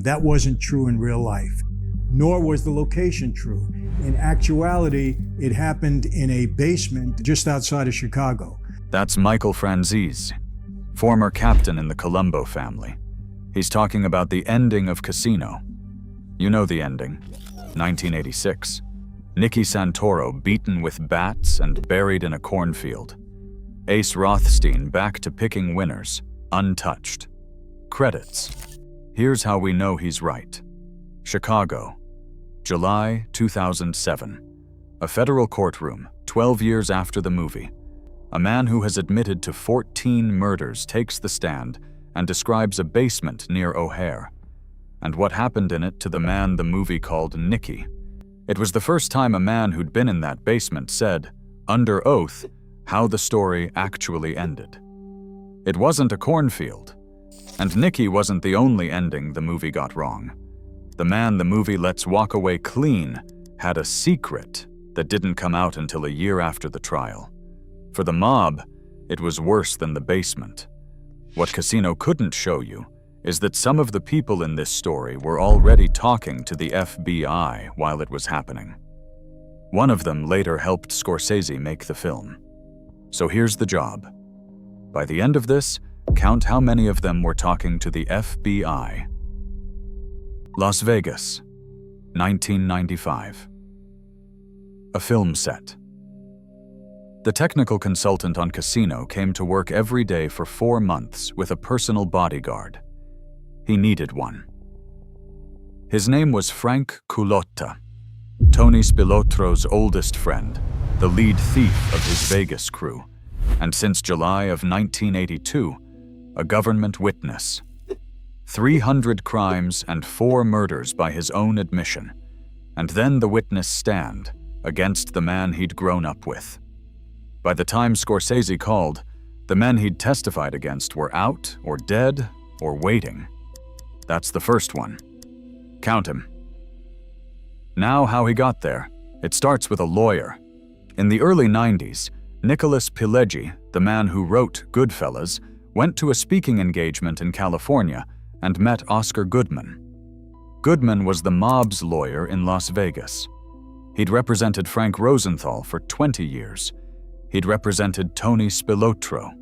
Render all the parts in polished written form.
That wasn't true in real life, nor was the location true. In actuality, it happened in a basement just outside of Chicago. That's Michael Franzese, former captain in the Colombo family. He's talking about the ending of Casino. You know the ending. 1986. Nicky Santoro beaten with bats and buried in a cornfield. Ace Rothstein back to picking winners, untouched. Credits. Here's how we know he's right. Chicago, July 2007. A federal courtroom, 12 years after the movie. A man who has admitted to 14 murders takes the stand and describes a basement near O'Hare, and what happened in it to the man the movie called Nicky. It was the first time a man who'd been in that basement said, under oath, how the story actually ended. It wasn't a cornfield, and Nicky wasn't the only ending the movie got wrong. The man the movie lets walk away clean had a secret that didn't come out until a year after the trial. For the mob, it was worse than the basement. What Casino couldn't show you is that some of the people in this story were already talking to the FBI while it was happening. One of them later helped Scorsese make the film. So here's the job. By the end of this, count how many of them were talking to the FBI. Las Vegas, 1995. A film set. The technical consultant on Casino came to work every day for 4 months with a personal bodyguard. He needed one. His name was Frank Culotta, Tony Spilotto's oldest friend, the lead thief of his Vegas crew, and since July of 1982, a government witness. 300 crimes and 4 murders by his own admission, and then the witness stand against the man he'd grown up with. By the time Scorsese called, the men he'd testified against were out or dead or waiting. That's the first one. Count him. Now how he got there. It starts with a lawyer. In the early 90s, Nicholas Pileggi, the man who wrote Goodfellas, went to a speaking engagement in California and met Oscar Goodman. Goodman was the mob's lawyer in Las Vegas. He'd represented Frank Rosenthal for 20 years. He'd represented Tony Spilotto.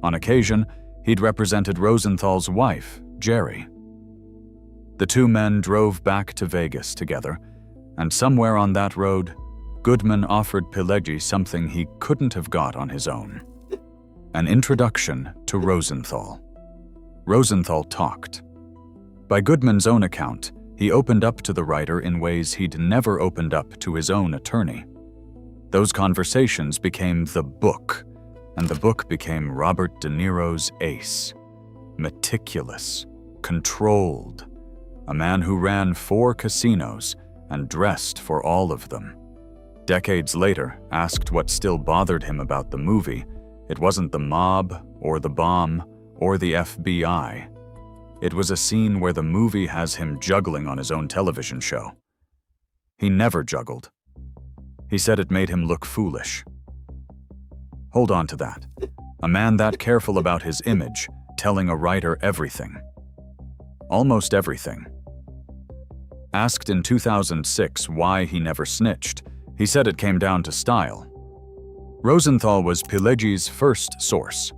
On occasion, he'd represented Rosenthal's wife, Jerry. The two men drove back to Vegas together, and somewhere on that road, Goodman offered Pileggi something he couldn't have got on his own. An introduction to Rosenthal. Rosenthal talked. By Goodman's own account, he opened up to the writer in ways he'd never opened up to his own attorney. Those conversations became the book, and the book became Robert De Niro's Ace. Meticulous, controlled, a man who ran 4 casinos and dressed for all of them. Decades later, asked what still bothered him about the movie, it wasn't the mob or the bomb or the FBI. It was a scene where the movie has him juggling on his own television show. He never juggled. He said it made him look foolish. Hold on to that. A man that careful about his image, telling a writer everything. Almost everything. Asked in 2006 why he never snitched, he said it came down to style. Rosenthal was Pileggi's first source.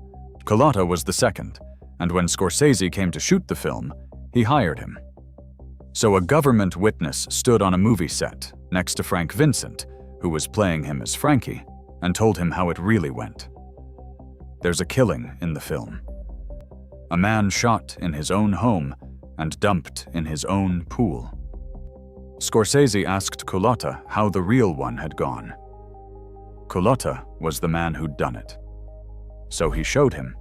Culotta was the second, and when Scorsese came to shoot the film, he hired him. So a government witness stood on a movie set next to Frank Vincent, who was playing him as Frankie, and told him how it really went. There's a killing in the film. A man shot in his own home and dumped in his own pool. Scorsese asked Culotta how the real one had gone. Culotta was the man who'd done it. So he showed him,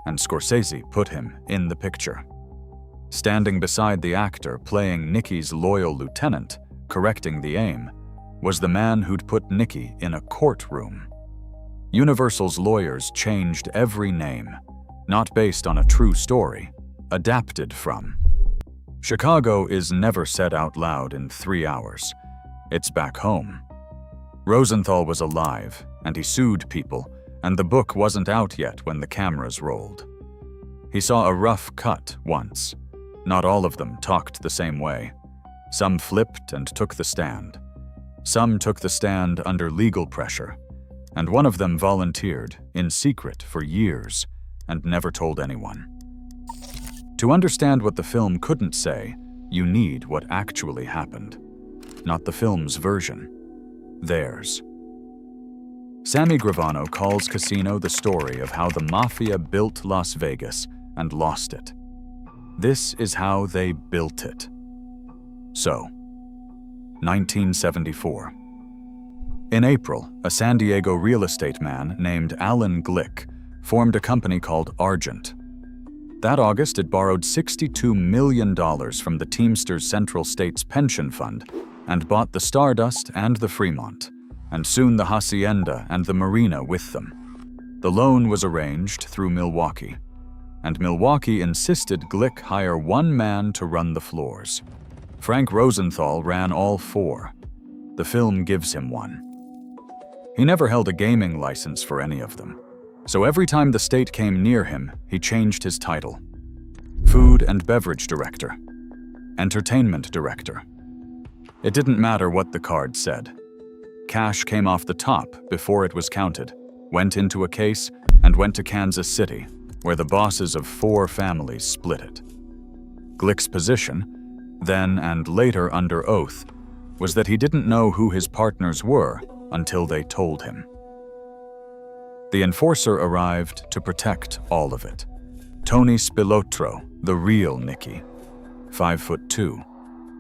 and Scorsese put him in the picture. Standing beside the actor playing Nicky's loyal lieutenant, correcting the aim, was the man who'd put Nicky in a courtroom. Universal's lawyers changed every name, not based on a true story, adapted from. Chicago is never said out loud in 3 hours. It's back home. Rosenthal was alive, and he sued people, and the book wasn't out yet when the cameras rolled. He saw a rough cut once. Not all of them talked the same way. Some flipped and took the stand. Some took the stand under legal pressure, and one of them volunteered in secret for years and never told anyone. To understand what the film couldn't say, you need what actually happened. Not the film's version. Theirs. Sammy Gravano calls Casino the story of how the mafia built Las Vegas and lost it. This is how they built it. So, 1974. In April, a San Diego real estate man named Alan Glick formed a company called Argent. That August, it borrowed $62 million from the Teamsters Central States Pension Fund and bought the Stardust and the Fremont, and soon the Hacienda and the Marina with them. The loan was arranged through Milwaukee, and Milwaukee insisted Glick hire one man to run the floors. Frank Rosenthal ran all four. The film gives him one. He never held a gaming license for any of them, so every time the state came near him, he changed his title. Food and Beverage Director. Entertainment Director. It didn't matter what the card said. Cash came off the top before it was counted, went into a case, and went to Kansas City, where the bosses of 4 families split it. Glick's position, then and later under oath, was that he didn't know who his partners were until they told him. The enforcer arrived to protect all of it. Tony Spilotro, the real Nicky, 5'2",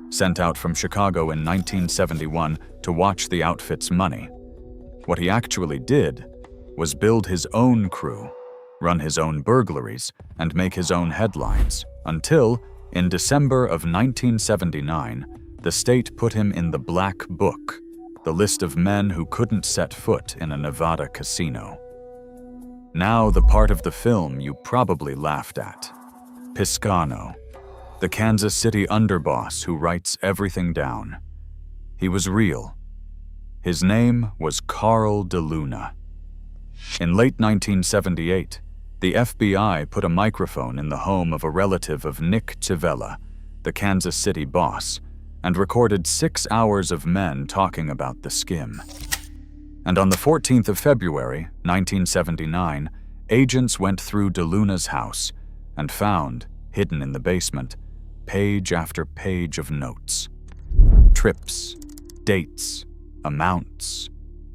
sent out from Chicago in 1971 to watch the outfit's money. What he actually did was build his own crew, run his own burglaries, and make his own headlines, until, in December of 1979, the state put him in the Black Book, the list of men who couldn't set foot in a Nevada casino. Now the part of the film you probably laughed at. Piscano, the Kansas City underboss who writes everything down. He was real. His name was Carl DeLuna. In late 1978, the FBI put a microphone in the home of a relative of Nick Civella, the Kansas City boss, and recorded 6 hours of men talking about the skim. And on the 14th of February, 1979, agents went through DeLuna's house and found, hidden in the basement, page after page of notes. Trips, dates, amounts,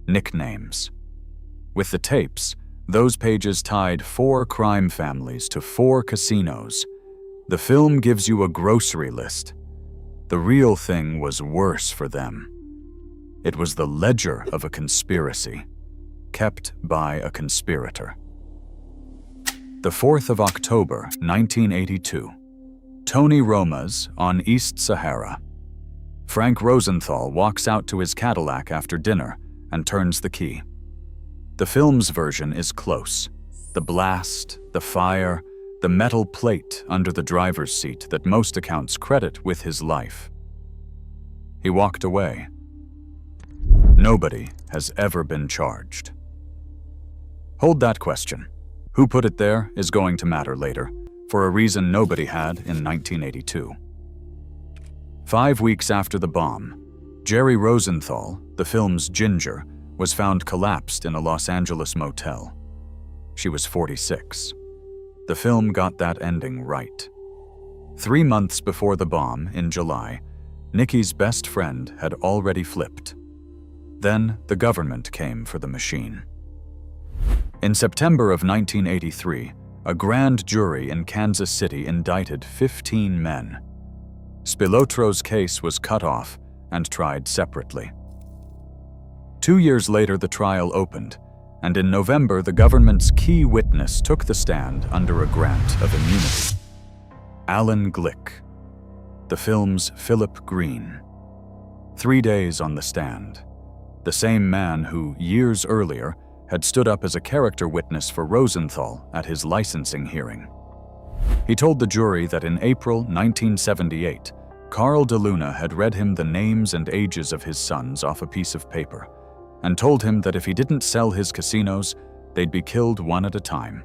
nicknames. With the tapes, those pages tied 4 crime families to 4 casinos. The film gives you a grocery list. The real thing was worse for them. It was the ledger of a conspiracy, kept by a conspirator. The 4th of October, 1982. Tony Roma's on East Sahara. Frank Rosenthal walks out to his Cadillac after dinner and turns the key. The film's version is close. The blast, the fire, the metal plate under the driver's seat that most accounts credit with his life. He walked away. Nobody has ever been charged. Hold that question. Who put it there is going to matter later, for a reason nobody had in 1982. 5 weeks after the bomb, Jerry Rosenthal, the film's Ginger, was found collapsed in a Los Angeles motel. She was 46. The film got that ending right. 3 months before the bomb, in July, Nicky's best friend had already flipped. Then the government came for the machine. In September of 1983, a grand jury in Kansas City indicted 15 men. Spilotro's case was cut off and tried separately. 2 years later, the trial opened, and in November, the government's key witness took the stand under a grant of immunity. Alan Glick, the film's Philip Green. 3 days on the stand. The same man who, years earlier, had stood up as a character witness for Rosenthal at his licensing hearing. He told the jury that in April 1978, Carl DeLuna had read him the names and ages of his sons off a piece of paper, and told him that if he didn't sell his casinos, they'd be killed one at a time.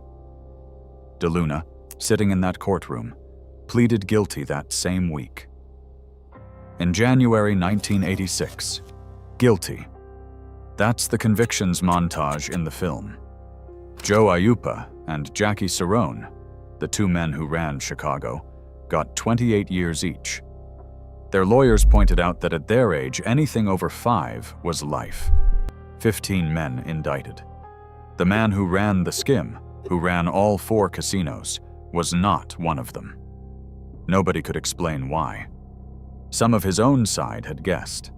DeLuna, sitting in that courtroom, pleaded guilty that same week. In January 1986, guilty. That's the convictions montage in the film. Joe Aiuppa and Jackie Cerrone, the two men who ran Chicago, got 28 years each. Their lawyers pointed out that at their age, anything over 5 was life. 15 men indicted. The man who ran the Skim, who ran all 4 casinos, was not one of them. Nobody could explain why. Some of his own side had guessed.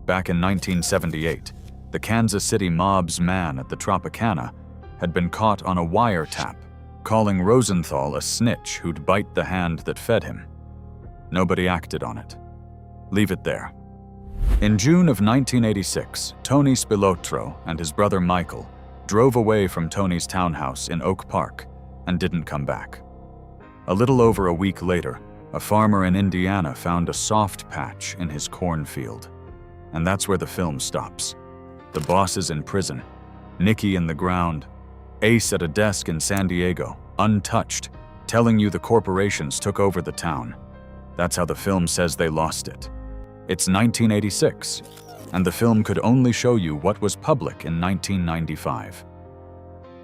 Back in 1978, the Kansas City mob's man at the Tropicana had been caught on a wiretap, calling Rosenthal a snitch who'd bite the hand that fed him. Nobody acted on it. Leave it there. In June of 1986, Tony Spilotro and his brother Michael drove away from Tony's townhouse in Oak Park and didn't come back. A little over a week later, a farmer in Indiana found a soft patch in his cornfield. And that's where the film stops. The boss is in prison, Nicky in the ground, Ace at a desk in San Diego, untouched, telling you the corporations took over the town. That's how the film says they lost it. It's 1986, and the film could only show you what was public in 1995.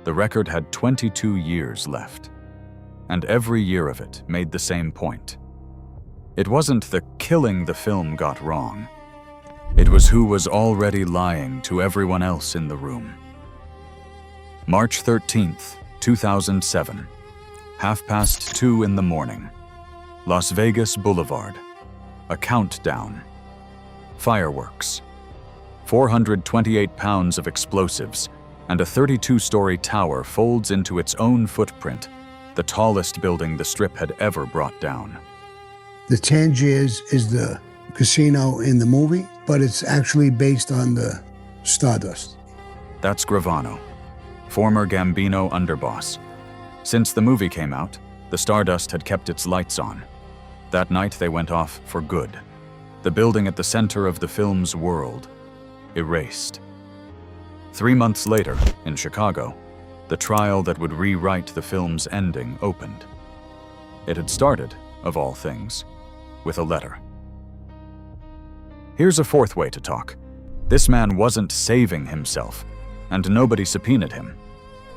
The record had 22 years left, and every year of it made the same point. It wasn't the killing the film got wrong. It was who was already lying to everyone else in the room. March 13th, 2007, 2:30 in the morning. Las Vegas Boulevard. A countdown. Fireworks. 428 pounds of explosives, and a 32-story tower folds into its own footprint, the tallest building the Strip had ever brought down. The Tangiers is the casino in the movie, but it's actually based on the Stardust. That's Gravano, former Gambino underboss. Since the movie came out, the Stardust had kept its lights on. That night they went off for good. The building at the center of the film's world, erased. 3 months later, in Chicago, the trial that would rewrite the film's ending opened. It had started, of all things, with a letter. Here's a fourth way to talk. This man wasn't saving himself, and nobody subpoenaed him.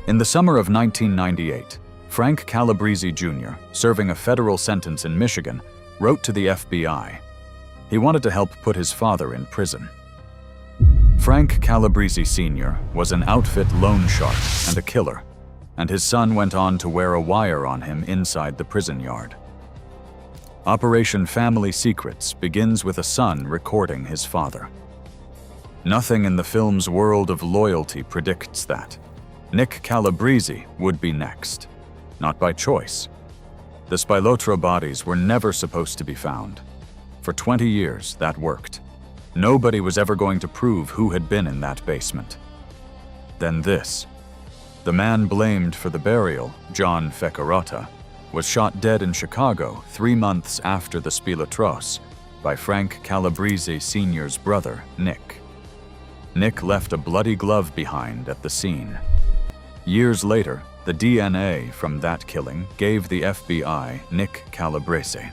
In the summer of 1998, Frank Calabrese Jr., serving a federal sentence in Michigan, wrote to the FBI. He wanted to help put his father in prison. Frank Calabrese Sr. was an outfit loan shark and a killer, and his son went on to wear a wire on him inside the prison yard. Operation Family Secrets begins with a son recording his father. Nothing in the film's world of loyalty predicts that. Nick Calabrese would be next. Not by choice. The Spilotro bodies were never supposed to be found. For 20 years, that worked. Nobody was ever going to prove who had been in that basement. Then this. The man blamed for the burial, John Feccarotta, was shot dead in Chicago 3 months after the Spilotros by Frank Calabrese Sr.'s brother, Nick. Nick left a bloody glove behind at the scene. Years later, the DNA from that killing gave the FBI Nick Calabrese.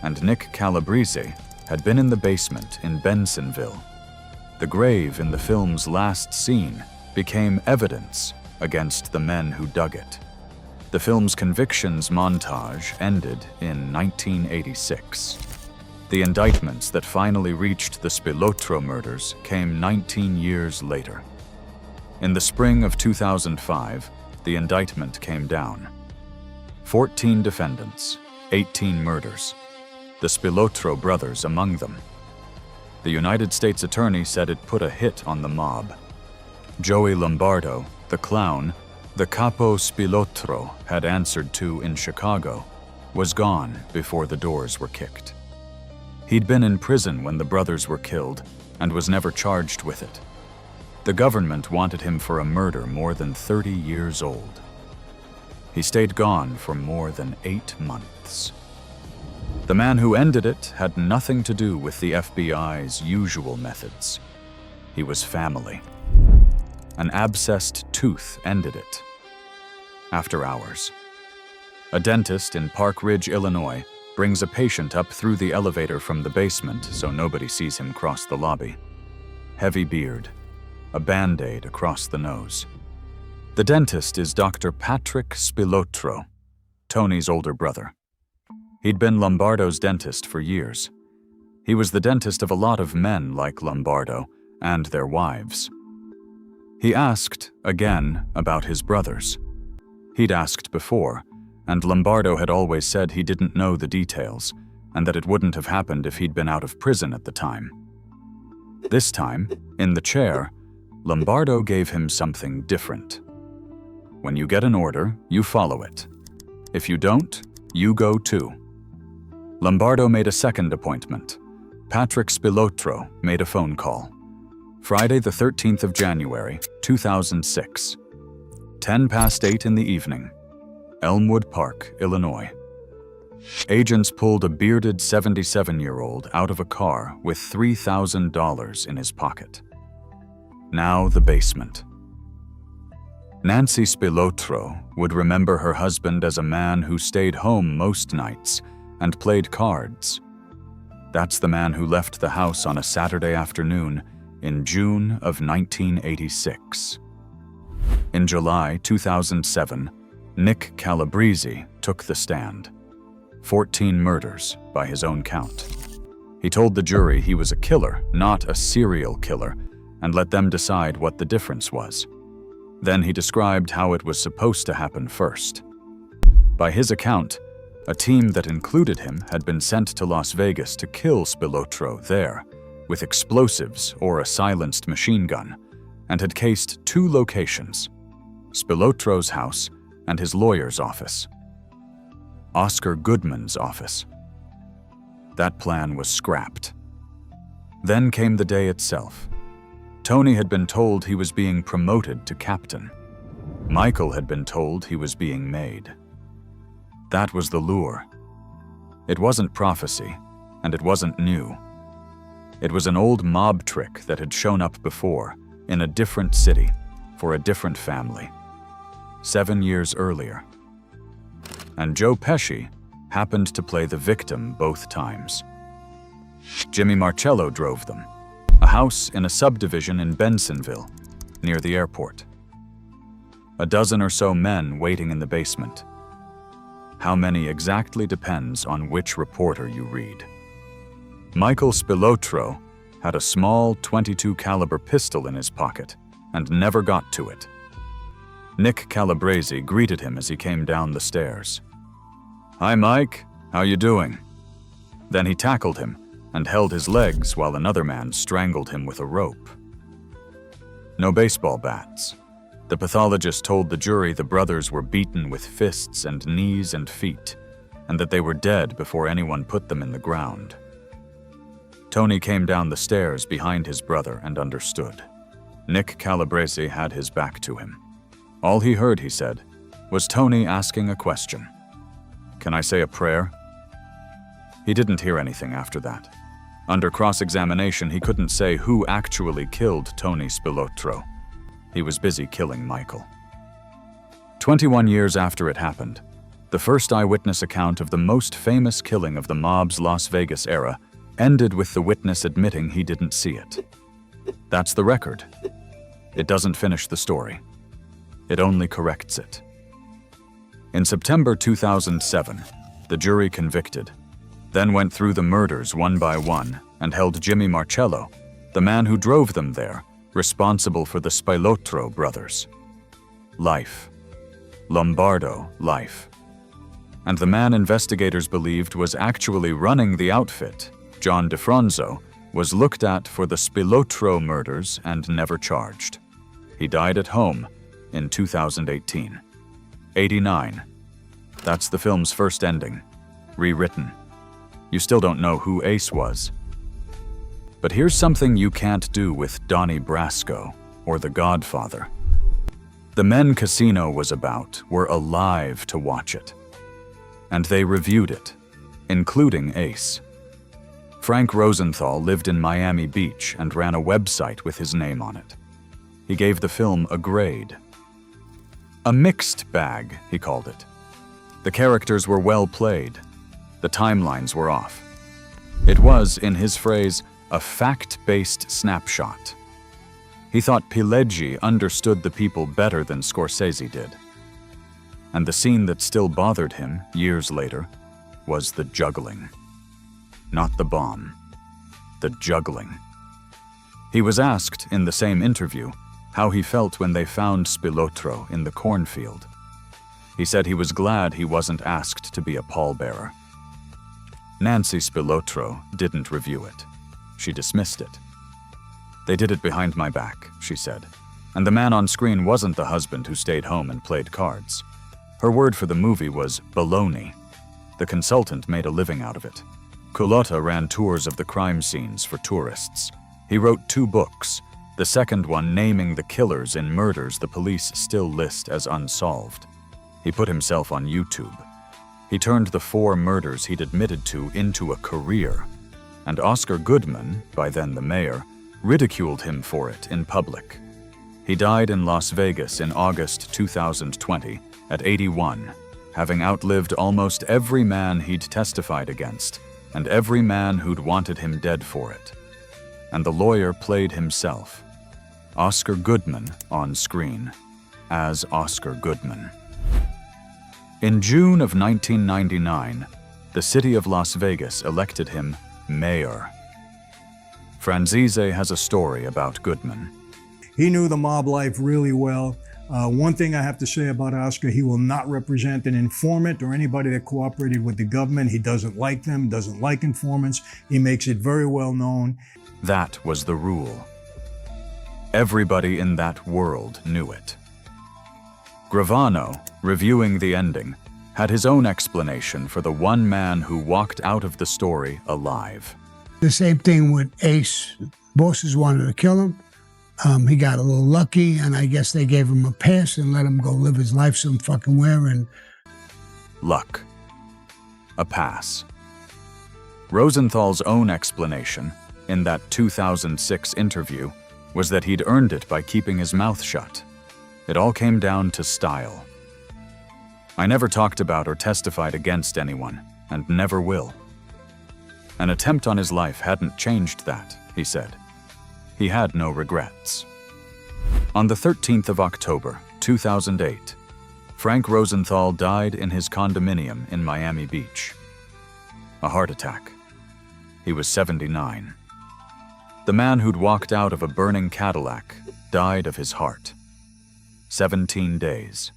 And Nick Calabrese had been in the basement in Bensonville. The grave in the film's last scene became evidence against the men who dug it. The film's convictions montage ended in 1986. The indictments that finally reached the Spilotro murders came 19 years later. In the spring of 2005, the indictment came down. 14 defendants, 18 murders. The Spilotro brothers among them. The United States Attorney said it put a hit on the mob. Joey Lombardo, the clown, the Capo Spilotro had answered to in Chicago, was gone before the doors were kicked. He'd been in prison when the brothers were killed and was never charged with it. The government wanted him for a murder more than 30 years old. He stayed gone for more than 8 months. The man who ended it had nothing to do with the FBI's usual methods. He was family. An abscessed tooth ended it. After hours. A dentist in Park Ridge, Illinois, brings a patient up through the elevator from the basement so nobody sees him cross the lobby. Heavy beard, a Band-Aid across the nose. The dentist is Dr. Patrick Spilotro, Tony's older brother. He'd been Lombardo's dentist for years. He was the dentist of a lot of men like Lombardo and their wives. He asked, again, about his brothers. He'd asked before, and Lombardo had always said he didn't know the details, and that it wouldn't have happened if he'd been out of prison at the time. This time, in the chair, Lombardo gave him something different. When you get an order, you follow it. If you don't, you go too. Lombardo made a second appointment. Patrick Spilotro made a phone call. Friday the 13th of January, 2006. 8:10 in the evening. Elmwood Park, Illinois. Agents pulled a bearded 77-year-old out of a car with $3,000 in his pocket. Now the basement. Nancy Spilotro would remember her husband as a man who stayed home most nights and played cards. That's the man who left the house on a Saturday afternoon in June of 1986. In July 2007, Nick Calabrese took the stand. 14 murders by his own count. He told the jury he was a killer, not a serial killer, and let them decide what the difference was. Then he described how it was supposed to happen first. By his account, a team that included him had been sent to Las Vegas to kill Spilotro there, with explosives or a silenced machine gun, and had cased 2 locations: Spilotro's house and his lawyer's office. Oscar Goodman's office. That plan was scrapped. Then came the day itself. Tony had been told he was being promoted to captain. Michael had been told he was being made. That was the lure. It wasn't prophecy, and it wasn't new. It was an old mob trick that had shown up before, in a different city, for a different family. 7 years earlier. And Joe Pesci happened to play the victim both times. Jimmy Marcello drove them. A house in a subdivision in Bensonville, near the airport. A dozen or so men waiting in the basement. How many exactly depends on which reporter you read. Michael Spilotro had a small .22 caliber pistol in his pocket and never got to it. Nick Calabrese greeted him as he came down the stairs. "Hi, Mike. How you doing?" Then he tackled him and held his legs while another man strangled him with a rope. No baseball bats. The pathologist told the jury the brothers were beaten with fists and knees and feet, and that they were dead before anyone put them in the ground. Tony came down the stairs behind his brother and understood. Nick Calabrese had his back to him. All he heard, he said, was Tony asking a question. "Can I say a prayer?" He didn't hear anything after that. Under cross-examination, he couldn't say who actually killed Tony Spilotro. He was busy killing Michael. 21 years after it happened, the first eyewitness account of the most famous killing of the mob's Las Vegas era ended with the witness admitting he didn't see it. That's the record. It doesn't finish the story. It only corrects it. In September 2007, the jury convicted, then went through the murders one by one and held Jimmy Marcello, the man who drove them there, responsible for the Spilotro brothers. Life. Lombardo life. And the man investigators believed was actually running the outfit, John DeFronzo, was looked at for the Spilotro murders and never charged. He died at home in 2018. 89. That's the film's first ending, rewritten. You still don't know who Ace was. But here's something you can't do with Donnie Brasco or The Godfather. The men Casino was about were alive to watch it. And they reviewed it, including Ace. Frank Rosenthal lived in Miami Beach and ran a website with his name on it. He gave the film a grade. A mixed bag, he called it. The characters were well played. The timelines were off. It was, in his phrase, a fact-based snapshot. He thought Pileggi understood the people better than Scorsese did. And the scene that still bothered him, years later, was the juggling. Not the bomb. The juggling. He was asked, in the same interview, how he felt when they found Spilotro in the cornfield. He said he was glad he wasn't asked to be a pallbearer. Nancy Spilotro didn't review it. She dismissed it. They did it behind my back, she said, and the man on screen wasn't the husband who stayed home and played cards. Her word for the movie was baloney. The consultant made a living out of it. Culotta ran tours of the crime scenes for tourists. He wrote 2 books, the second one naming the killers in murders the police still list as unsolved. He put himself on YouTube. He turned the 4 murders he'd admitted to into a career, and Oscar Goodman, by then the mayor, ridiculed him for it in public. He died in Las Vegas in August 2020 at 81, having outlived almost every man he'd testified against and every man who'd wanted him dead for it. And the lawyer played himself, Oscar Goodman, on screen, as Oscar Goodman. In June of 1999, the city of Las Vegas elected him mayor. Franzese has a story about Goodman. He knew the mob life really well. One thing I have to say about Oscar, he will not represent an informant or anybody that cooperated with the government. He doesn't like them, doesn't like informants. He makes it very well known. That was the rule. Everybody in that world knew it. Gravano, reviewing the ending, had his own explanation for the one man who walked out of the story alive. The same thing with Ace. Bosses wanted to kill him. He got a little lucky, and I guess they gave him a pass and let him go live his life some fucking where. And luck. A pass. Rosenthal's own explanation, in that 2006 interview, was that he'd earned it by keeping his mouth shut. It all came down to style. I never talked about or testified against anyone, and never will. An attempt on his life hadn't changed that, he said. He had no regrets. On the 13th of October, 2008, Frank Rosenthal died in his condominium in Miami Beach. A heart attack. He was 79. The man who'd walked out of a burning Cadillac died of his heart. 17 days.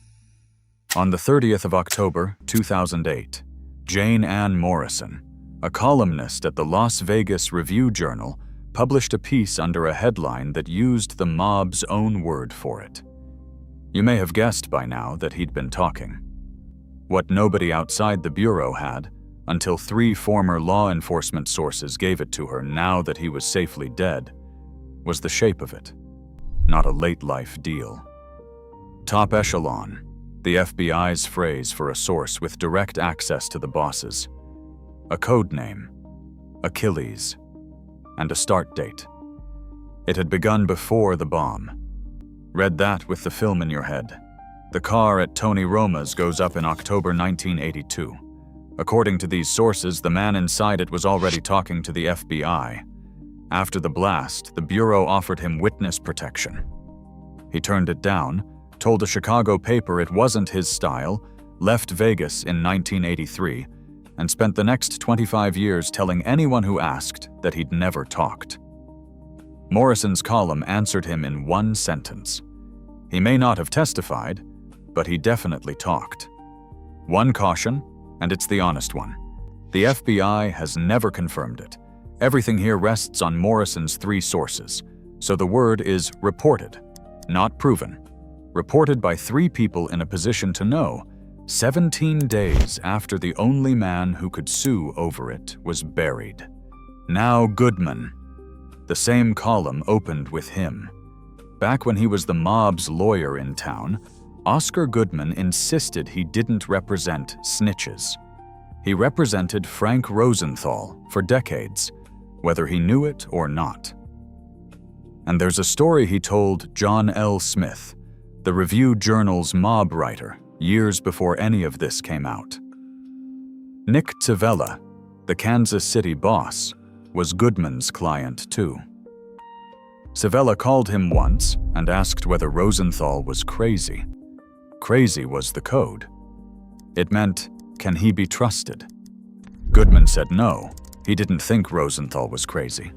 On the 30th of October, 2008, Jane Ann Morrison, a columnist at the Las Vegas Review-Journal, published a piece under a headline that used the mob's own word for it. You may have guessed by now that he'd been talking. What nobody outside the Bureau had, until 3 former law enforcement sources gave it to her now that he was safely dead, was the shape of it, not a late-life deal. Top echelon, the FBI's phrase for a source with direct access to the bosses. A code name, Achilles, and a start date. It had begun before the bomb. Read that with the film in your head. The car at Tony Roma's goes up in October 1982. According to these sources, the man inside it was already talking to the FBI. After the blast, the Bureau offered him witness protection. He turned it down, told a Chicago paper it wasn't his style, left Vegas in 1983, and spent the next 25 years telling anyone who asked that he'd never talked. Morrison's column answered him in one sentence. He may not have testified, but he definitely talked. One caution, and it's the honest one. The FBI has never confirmed it. Everything here rests on Morrison's 3 sources, so the word is reported, not proven. Reported by 3 people in a position to know, 17 days after the only man who could sue over it was buried. Now Goodman. The same column opened with him. Back when he was the mob's lawyer in town, Oscar Goodman insisted he didn't represent snitches. He represented Frank Rosenthal for decades, whether he knew it or not. And there's a story he told John L. Smith, the Review-Journal's mob writer, years before any of this came out. Nick Civella, the Kansas City boss, was Goodman's client too. Civella called him once and asked whether Rosenthal was crazy. Crazy was the code. It meant, can he be trusted? Goodman said no, he didn't think Rosenthal was crazy.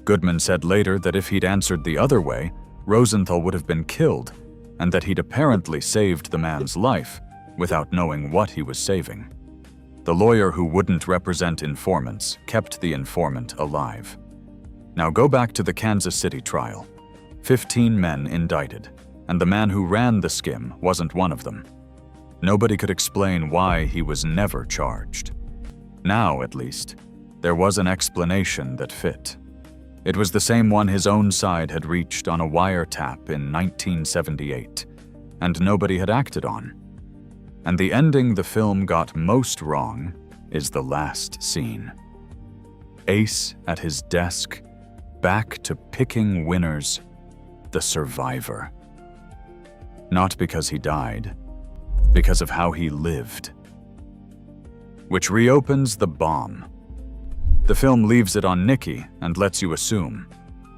Goodman said later that if he'd answered the other way, Rosenthal would have been killed, and that he'd apparently saved the man's life without knowing what he was saving. The lawyer who wouldn't represent informants kept the informant alive. Now go back to the Kansas City trial. 15 men indicted, and the man who ran the skim wasn't one of them. Nobody could explain why he was never charged. Now, at least, there was an explanation that fit. It was the same one his own side had reached on a wiretap in 1978, and nobody had acted on. And the ending the film got most wrong is the last scene. Ace at his desk, back to picking winners, the survivor. Not because he died, because of how he lived. Which reopens the bomb. The film leaves it on Nicky and lets you assume.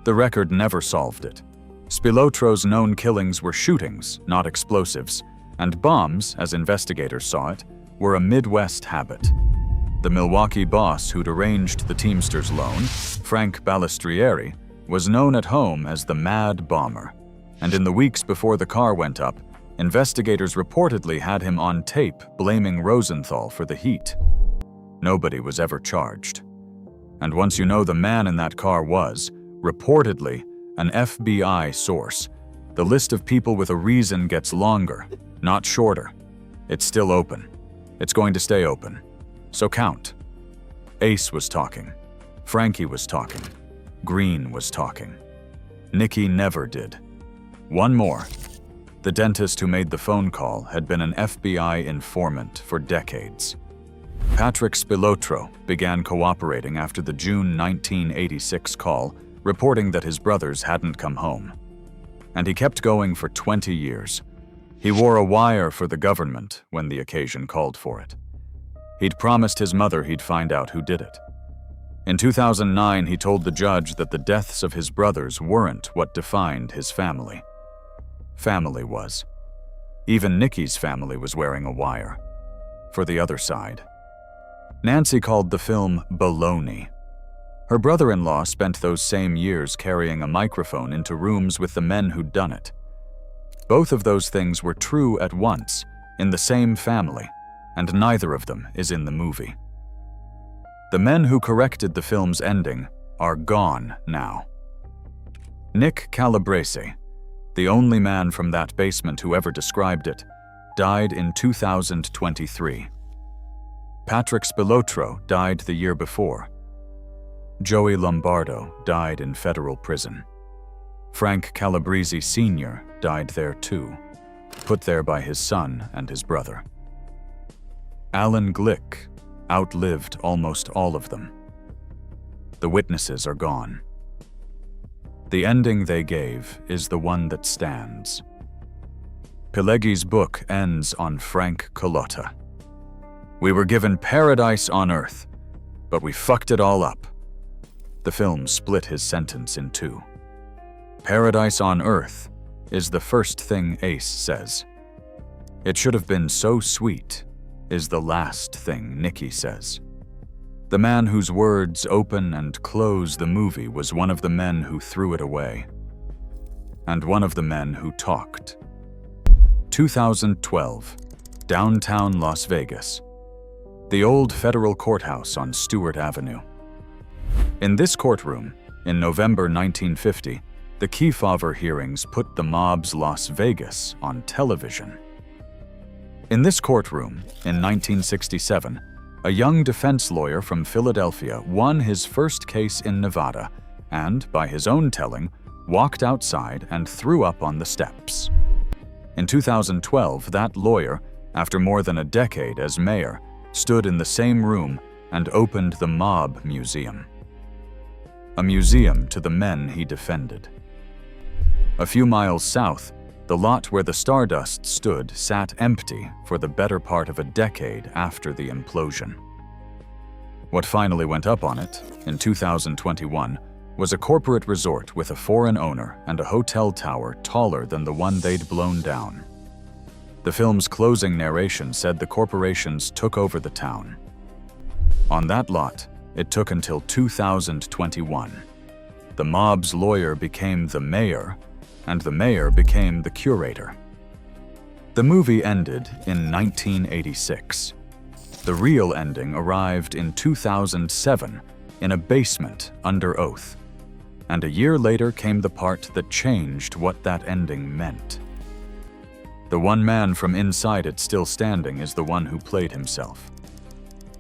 The record never solved it. Spilotro's known killings were shootings, not explosives, and bombs, as investigators saw it, were a Midwest habit. The Milwaukee boss who'd arranged the Teamsters loan, Frank Balistrieri, was known at home as the Mad Bomber, and in the weeks before the car went up, investigators reportedly had him on tape blaming Rosenthal for the heat. Nobody was ever charged. And once you know the man in that car was, reportedly, an FBI source, the list of people with a reason gets longer, not shorter. It's still open. It's going to stay open. So count. Ace was talking. Frankie was talking. Green was talking. Nicky never did. One more. The dentist who made the phone call had been an FBI informant for decades. Patrick Spilotro began cooperating after the June 1986 call, reporting that his brothers hadn't come home. And he kept going for 20 years. He wore a wire for the government when the occasion called for it. He'd promised his mother he'd find out who did it. In 2009, he told the judge that the deaths of his brothers weren't what defined his family. Family was. Even Nicky's family was wearing a wire. For the other side. Nancy called the film baloney. Her brother-in-law spent those same years carrying a microphone into rooms with the men who'd done it. Both of those things were true at once, in the same family, and neither of them is in the movie. The men who corrected the film's ending are gone now. Nick Calabrese, the only man from that basement who ever described it, died in 2023. Patrick Spilotro died the year before. Joey Lombardo died in federal prison. Frank Calabrese Sr. died there too, put there by his son and his brother. Alan Glick outlived almost all of them. The witnesses are gone. The ending they gave is the one that stands. Pileggi's book ends on Frank Colotta. We were given paradise on earth, but we fucked it all up. The film split his sentence in two. Paradise on earth is the first thing Ace says. It should have been so sweet is the last thing Nicky says. The man whose words open and close the movie was one of the men who threw it away. And one of the men who talked. 2012, downtown Las Vegas. The old federal courthouse on Stewart Avenue. In this courtroom, in November 1950, the Kefauver hearings put the mob's Las Vegas on television. In this courtroom, in 1967, a young defense lawyer from Philadelphia won his first case in Nevada and, by his own telling, walked outside and threw up on the steps. In 2012, that lawyer, after more than a decade as mayor, stood in the same room and opened the Mob Museum. A museum to the men he defended. A few miles south, The lot where the Stardust stood sat empty for the better part of a decade after the implosion. What finally went up on it, in 2021, was a corporate resort with a foreign owner and a hotel tower taller than the one they'd blown down. The film's closing narration said the corporations took over the town. On that lot, it took until 2021. The mob's lawyer became the mayor, and the mayor became the curator. The movie ended in 1986. The real ending arrived in 2007 in a basement under oath. And a year later came the part that changed what that ending meant. The one man from inside it still standing is the one who played himself.